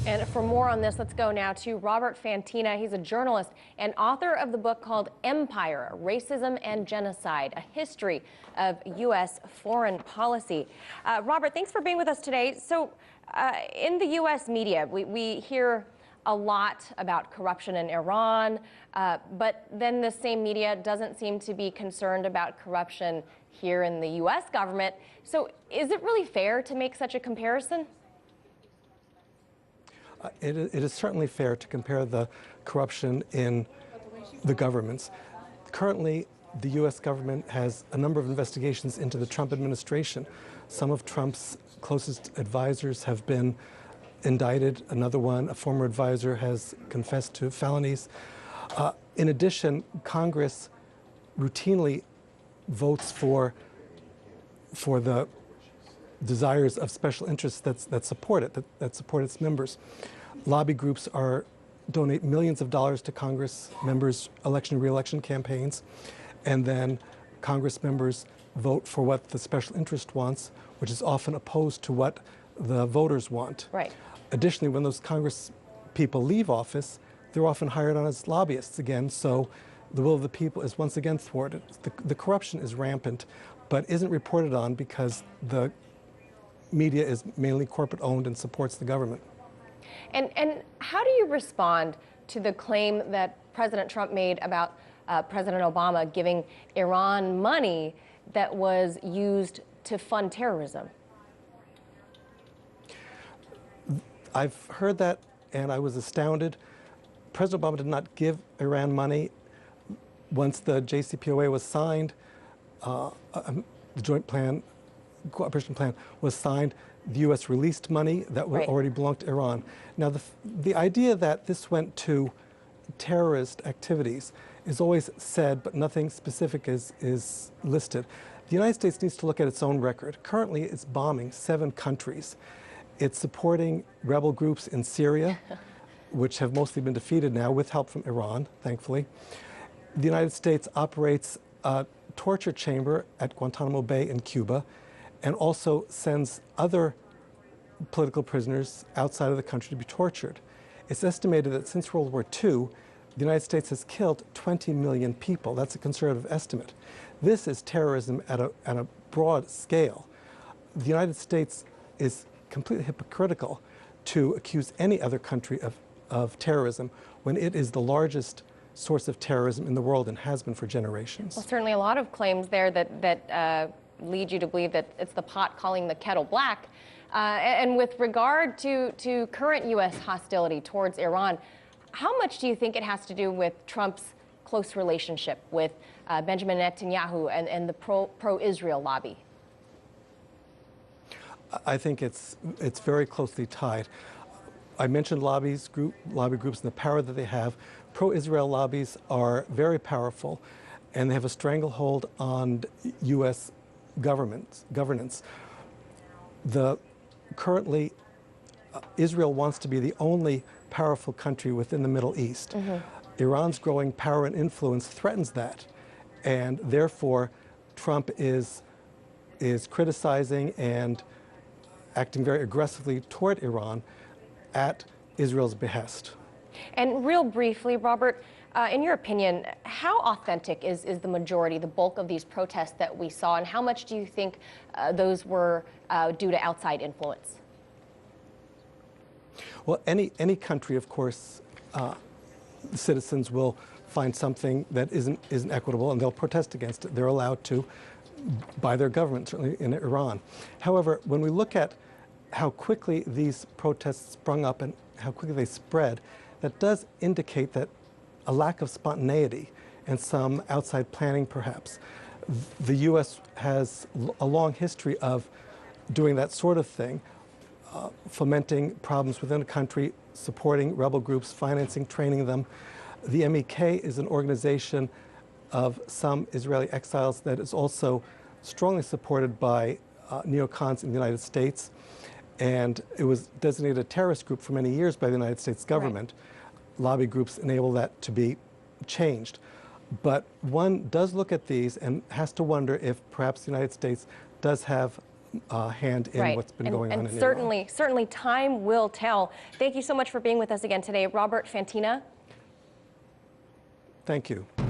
And for more on this, let's go now to Robert Fantina. He's a journalist and author of the book called Empire, Racism and Genocide, a history of U.S. foreign policy. Robert, thanks for being with us today. So in the U.S. media, we hear a lot about corruption in Iran, but then the same media doesn't seem to be concerned about corruption here in the U.S. government. So is it really fair to make such a comparison? It is certainly fair to compare the corruption in the governments. Currently, the U.S. government has a number of investigations into the Trump administration. Some of Trump's closest advisors have been indicted. Another one, a former advisor, has confessed to felonies. In addition, Congress routinely votes for the desires of special interests that support it, that support its members. Lobby groups donate millions of dollars to Congress members' election and re-election campaigns, and then Congress members vote for what the special interest wants, which is often opposed to what the voters want. Right. Additionally, when those Congress people leave office, they're often hired on as lobbyists again, so the will of the people is once again thwarted. The corruption is rampant, but isn't reported on because the media is mainly corporate owned and supports the government. And how do you respond to the claim that President Trump made about President Obama giving Iran money that was used to fund terrorism? I've heard that, and I was astounded. President Obama did not give Iran money. Once the JCPOA was signed, the Joint Cooperation Plan was signed, the U.S. released money that already belonged to Iran. Now, the idea that this went to terrorist activities is always said, but nothing specific is listed. The United States needs to look at its own record. Currently, it's bombing 7 countries. It's supporting rebel groups in Syria, which have mostly been defeated now with help from Iran, thankfully. The United States operates a torture chamber at Guantanamo Bay in Cuba, and also sends other political prisoners outside of the country to be tortured. It's estimated that since World War II, the United States has killed 20 million people. That's a conservative estimate. This is terrorism at a broad scale. The United States is completely hypocritical to accuse any other country of terrorism when it is the largest source of terrorism in the world and has been for generations. Well, certainly a lot of claims there that lead you to believe that it's the pot calling the kettle black. And with regard to current U.S. hostility towards Iran, how much do you think it has to do with Trump's close relationship with Benjamin Netanyahu and the pro-Israel lobby? I think it's very closely tied. I mentioned lobby groups and the power that they have. Pro-Israel lobbies are very powerful, and they have a stranglehold on U.S. governance. Currently, Israel wants to be the only powerful country within the Middle East. Mm-hmm. Iran's growing power and influence threatens that, and therefore Trump is criticizing and acting very aggressively toward Iran at Israel's behest. And real briefly, Robert, in your opinion, how authentic is the majority, the bulk of these protests that we saw, and how much do you think those were due to outside influence? Well, any country, of course, citizens will find something that isn't equitable, and they'll protest against it. They're allowed to by their government, certainly in Iran. However, when we look at how quickly these protests sprung up and how quickly they spread, that does indicate that a lack of spontaneity and some outside planning, perhaps. The U.S. has a long history of doing that sort of thing, fomenting problems within a country, supporting rebel groups, financing, training them. The MEK is an organization of some Israeli exiles that is also strongly supported by neocons in the United States. And it was designated a terrorist group for many years by the United States government. Right. Lobby groups enable that to be changed. But one does look at these and has to wonder if perhaps the United States does have hand in what's been going on in Iran. Certainly time will tell. Thank you so much for being with us again today, Robert Fantina. Thank you.